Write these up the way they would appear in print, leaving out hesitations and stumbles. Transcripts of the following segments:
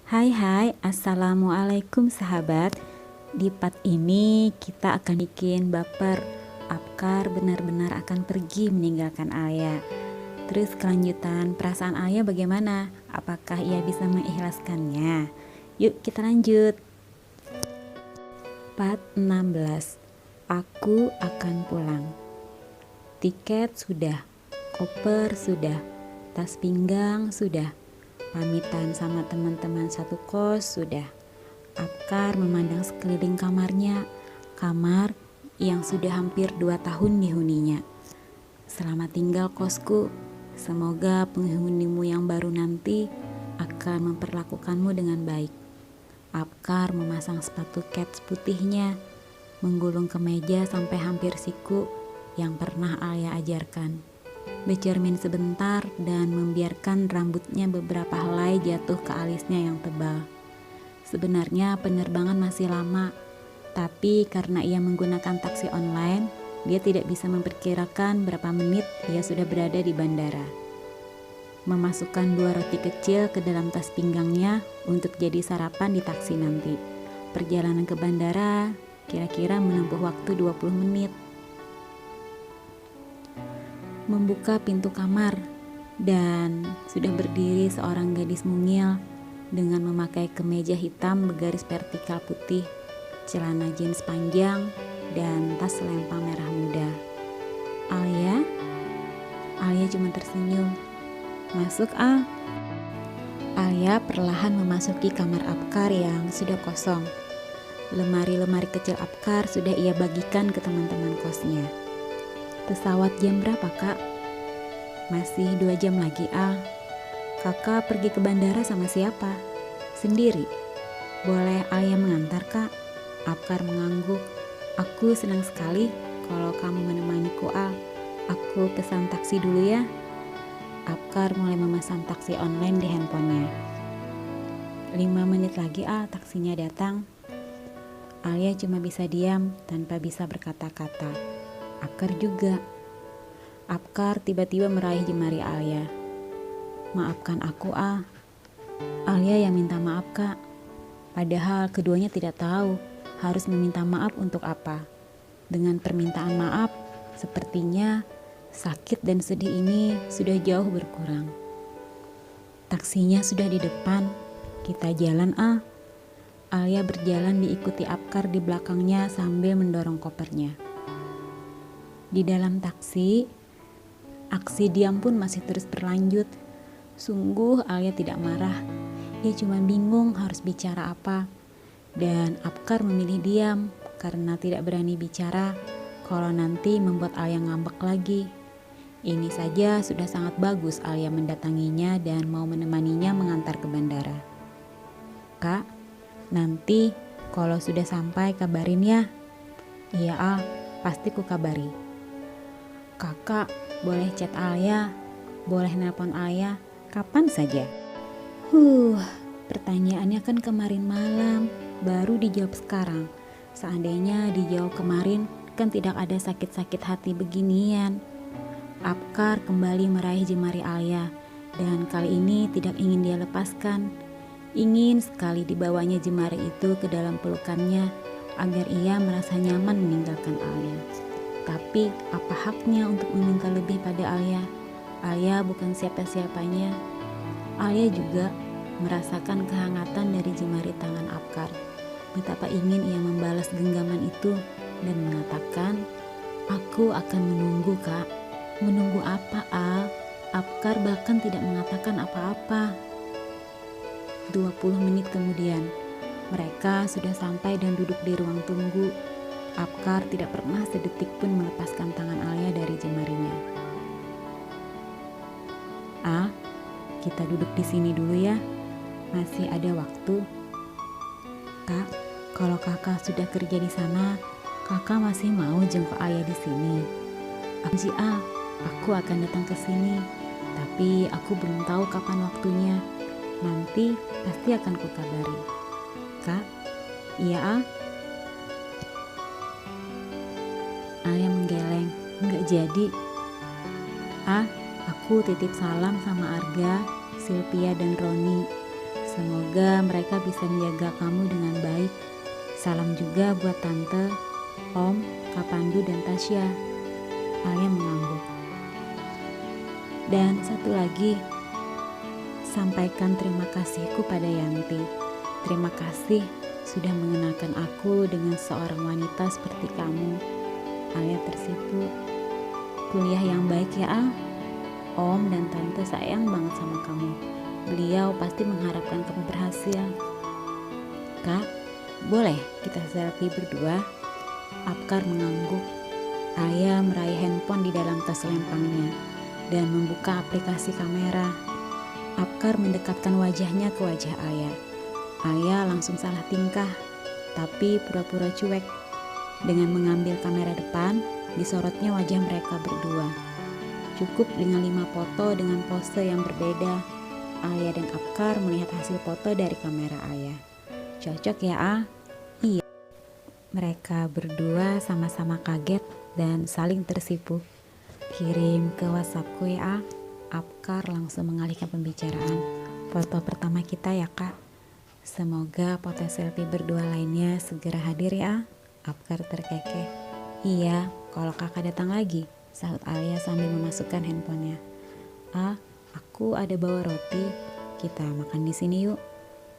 Hai, assalamualaikum sahabat. Di part ini kita akan bikin baper. Apkar benar-benar akan pergi meninggalkan Alia. Terus kelanjutan perasaan Alia bagaimana? Apakah ia bisa mengikhlaskannya? Yuk kita lanjut. Part 16. Aku akan pulang. Tiket sudah, koper sudah, tas pinggang sudah, pamitan sama teman-teman satu kos sudah. Apkar memandang sekeliling kamarnya, kamar yang sudah hampir 2 tahun dihuninya. Selamat tinggal kosku, semoga penghunimu yang baru nanti akan memperlakukanmu dengan baik. Apkar memasang sepatu kets putihnya, menggulung kemeja sampai hampir siku yang pernah Alia ajarkan. Bercermin sebentar dan membiarkan rambutnya beberapa helai jatuh ke alisnya yang tebal. Sebenarnya penerbangan masih lama, tapi karena ia menggunakan taksi online, dia tidak bisa memperkirakan berapa menit ia sudah berada di bandara. Memasukkan 2 roti kecil ke dalam tas pinggangnya untuk jadi sarapan di taksi nanti. Perjalanan ke bandara kira-kira menempuh waktu 20 menit. Membuka pintu kamar dan sudah berdiri seorang gadis mungil dengan memakai kemeja hitam bergaris vertikal putih, celana jeans panjang, dan tas selempang merah muda. Alia cuma tersenyum. Masuk ah. Alia perlahan memasuki kamar Apkar yang sudah kosong. Lemari-lemari kecil Apkar sudah ia bagikan ke teman-teman kosnya. Pesawat jam berapa kak? Masih 2 jam lagi ah. Kakak pergi ke bandara sama siapa? Sendiri. Boleh Alia mengantar kak? Apkar mengangguk. Aku senang sekali kalau kamu menemaniku Al. Aku pesan taksi dulu ya. Apkar mulai memesan taksi online di handphonenya. 5 menit lagi Al, taksinya datang. Alia cuma bisa diam tanpa bisa berkata-kata. Apkar juga. Apkar tiba-tiba meraih jemari Alia. Maafkan aku Al. Alia yang minta maaf kak. Padahal keduanya tidak tahu harus meminta maaf untuk apa. Dengan permintaan maaf, sepertinya sakit dan sedih ini sudah jauh berkurang. Taksinya sudah di depan. Kita jalan Al. Alia berjalan diikuti Apkar di belakangnya sambil mendorong kopernya. Di dalam taksi, aksi diam pun masih terus berlanjut. Sungguh Alia tidak marah. Ia cuma bingung harus bicara apa. Dan Apkar memilih diam karena tidak berani bicara kalau nanti membuat Alia ngambek lagi. Ini saja sudah sangat bagus Alia mendatanginya dan mau menemaninya mengantar ke bandara. Kak, nanti kalau sudah sampai kabarin ya. Iya Al, pasti ku kabari. Kakak boleh chat Alia, boleh nelpon Alia, kapan saja. Pertanyaannya kan kemarin malam, baru dijawab sekarang. Seandainya dijawab kemarin, kan tidak ada sakit-sakit hati beginian. Apkar kembali meraih jemari Alia, dan kali ini tidak ingin dia lepaskan. Ingin sekali dibawanya jemari itu ke dalam pelukannya, agar ia merasa nyaman meninggalkan Alia. Tapi apa haknya untuk meminta lebih pada Alia? Alia bukan siapa-siapanya. Alia juga merasakan kehangatan dari jemari tangan Apkar. Betapa ingin ia membalas genggaman itu dan mengatakan, aku akan menunggu kak. Menunggu apa Al? Apkar bahkan tidak mengatakan apa-apa. 20 menit kemudian, mereka sudah sampai dan duduk di ruang tunggu. Apkar tidak pernah sedetik pun melepaskan tangan Alia dari jemarinya. Al, kita duduk di sini dulu ya. Masih ada waktu. Kak, kalau kakak sudah kerja di sana, kakak masih mau jenguk ayah di sini. Al, aku akan datang ke sini, tapi aku belum tahu kapan waktunya. Nanti pasti akan kukabari. Kak, iya Al? Alia menggeleng, enggak jadi. Aku titip salam sama Arga, Sylvia dan Roni. Semoga Semoga mereka bisa menjaga kamu dengan baik. Salam juga buat Tante, Om, Kak Pandu, dan Tasya. Alia mengangguk. Dan satu lagi, sampaikan terima kasihku pada Yanti. Terima kasih sudah mengenalkan aku dengan seorang wanita seperti kamu. Alia tersipu. Kuliah yang baik ya, Om dan Tante sayang banget sama kamu. Beliau pasti mengharapkan kamu berhasil. Kak, boleh kita selfie berdua? Apkar mengangguk. Alia meraih handphone di dalam tas lempangnya dan membuka aplikasi kamera. Apkar mendekatkan wajahnya ke wajah Alia. Alia langsung salah tingkah, tapi pura-pura cuek. Dengan mengambil kamera depan, disorotnya wajah mereka berdua. Cukup dengan 5 foto dengan pose yang berbeda. Alia dan Apkar melihat hasil foto dari kamera Alia. Cocok ya, Iya. Mereka berdua sama-sama kaget dan saling tersipu. Kirim ke WhatsAppku ya, Apkar langsung mengalihkan pembicaraan. Foto pertama kita ya, Kak. Semoga foto selfie berdua lainnya segera hadir ya, Apkar terkekeh. Iya, kalau kakak datang lagi, sahut Alia sambil memasukkan handphonenya. Aku ada bawa roti, kita makan di sini yuk.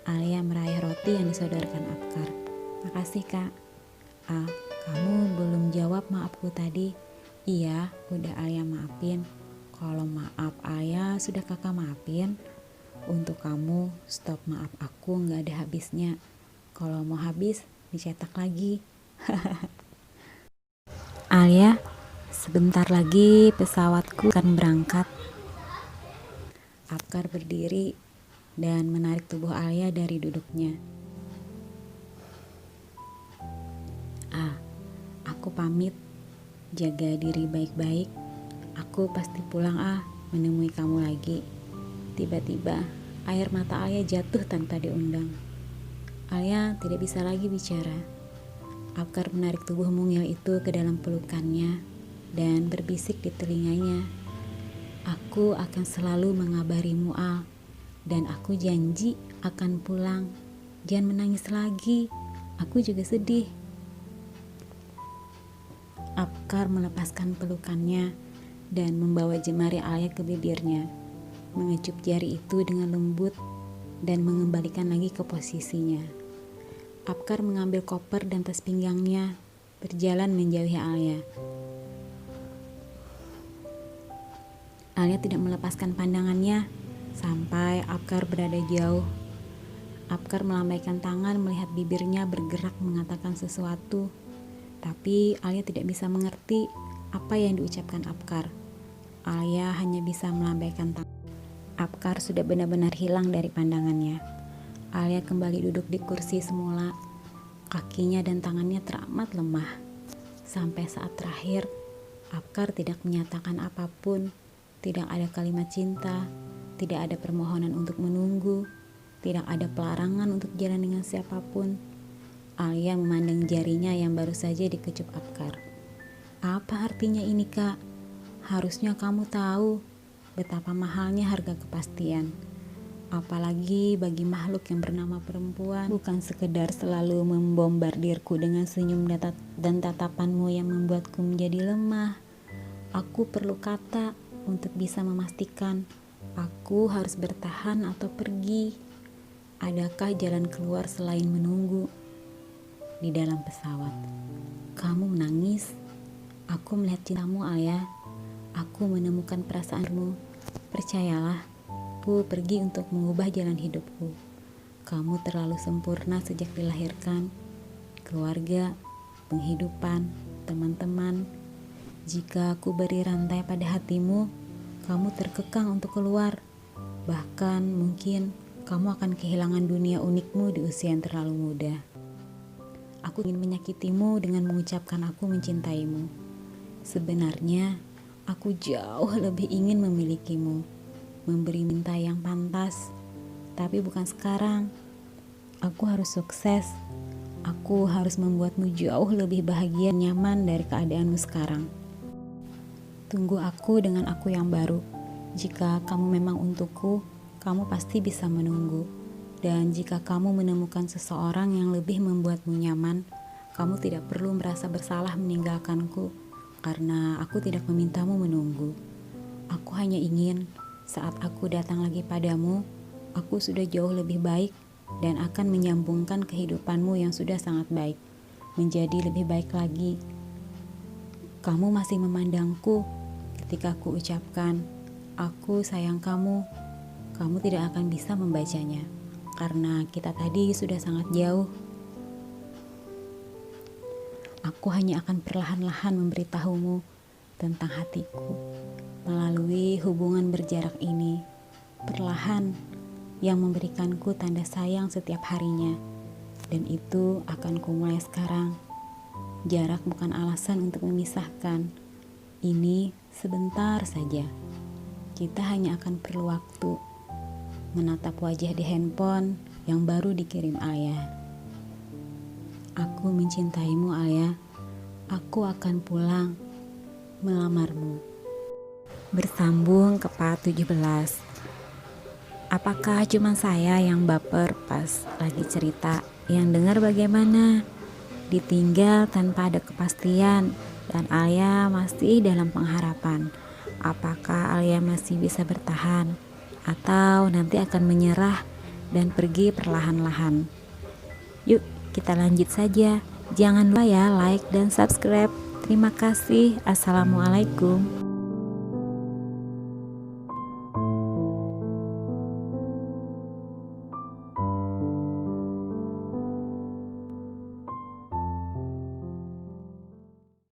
Alia meraih roti yang disodorkan Apkar. Makasih kak. Kamu belum jawab maafku tadi. Iya, udah Alia maafin. Kalau maaf Alia sudah kakak maafin. Untuk kamu, stop maaf aku gak ada habisnya. Kalau mau habis, dicetak lagi. Alia, sebentar lagi pesawatku akan berangkat. Apkar berdiri dan menarik tubuh Alia dari duduknya. Aku pamit, jaga diri baik-baik. Aku pasti pulang menemui kamu lagi. Tiba-tiba air mata Alia jatuh tanpa diundang. Alia tidak bisa lagi bicara. Apkar menarik tubuh mungil itu ke dalam pelukannya dan berbisik di telinganya. Aku akan selalu mengabarimu Al, dan aku janji akan pulang. Jangan menangis lagi, aku juga sedih. Apkar melepaskan pelukannya dan membawa jemari Alia ke bibirnya, mengecup jari itu dengan lembut dan mengembalikan lagi ke posisinya. Apkar mengambil koper dan tas pinggangnya, berjalan menjauhi Alia. Alia tidak melepaskan pandangannya sampai Apkar berada jauh. Apkar melambaikan tangan melihat bibirnya bergerak mengatakan sesuatu, tapi Alia tidak bisa mengerti apa yang diucapkan Apkar. Alia hanya bisa melambaikan tangan. Apkar sudah benar-benar hilang dari pandangannya. Alia kembali duduk di kursi semula. Kakinya dan tangannya teramat lemah. Sampai saat terakhir, Apkar tidak menyatakan apapun. Tidak ada kalimat cinta, tidak ada permohonan untuk menunggu, tidak ada pelarangan untuk jalan dengan siapapun. Alia memandang jarinya yang baru saja dikecup Apkar. Apa artinya ini kak? Harusnya kamu tahu betapa mahalnya harga kepastian. Apalagi bagi makhluk yang bernama perempuan. Bukan sekedar selalu membombardirku dengan senyum dan tatapanmu yang membuatku menjadi lemah. Aku perlu kata untuk bisa memastikan aku harus bertahan atau pergi. Adakah jalan keluar selain menunggu? Di dalam pesawat, kamu menangis. Aku melihat cintamu, Alia. Aku menemukan perasaanmu. Percayalah, aku pergi untuk mengubah jalan hidupku. Kamu terlalu sempurna sejak dilahirkan. Keluarga, penghidupan, teman-teman. Jika aku beri rantai pada hatimu, kamu terkekang untuk keluar. Bahkan mungkin kamu akan kehilangan dunia unikmu di usia yang terlalu muda. Aku ingin menyakitimu dengan mengucapkan aku mencintaimu. Sebenarnya, aku jauh lebih ingin memilikimu, memberi minta yang pantas. Tapi bukan sekarang. Aku harus sukses. Aku harus membuatmu jauh lebih bahagia dan nyaman dari keadaanmu sekarang. Tunggu aku dengan aku yang baru. Jika kamu memang untukku, kamu pasti bisa menunggu. Dan jika kamu menemukan seseorang yang lebih membuatmu nyaman, kamu tidak perlu merasa bersalah meninggalkanku, karena aku tidak memintamu menunggu. Aku hanya ingin saat aku datang lagi padamu, aku sudah jauh lebih baik dan akan menyambungkan kehidupanmu yang sudah sangat baik menjadi lebih baik lagi. Kamu masih memandangku ketika aku ucapkan, "Aku sayang kamu." Kamu tidak akan bisa membacanya karena kita tadi sudah sangat jauh. Aku hanya akan perlahan-lahan memberitahumu tentang hatiku melalui hubungan berjarak ini, perlahan yang memberikanku tanda sayang setiap harinya. Dan itu akan kumulai sekarang. Jarak bukan alasan untuk memisahkan. Ini sebentar saja. Kita hanya akan perlu waktu menatap wajah di handphone yang baru dikirim ayah. Aku mencintaimu, ayah. Aku akan pulang melamarmu. Bersambung ke part 17. Apakah cuma saya yang baper pas lagi cerita? Yang dengar bagaimana? Ditinggal tanpa ada kepastian dan Alia masih dalam pengharapan. Apakah Alia masih bisa bertahan? Atau nanti akan menyerah dan pergi perlahan-lahan? Yuk kita lanjut saja. Jangan lupa ya like dan subscribe. Terima kasih. Assalamualaikum.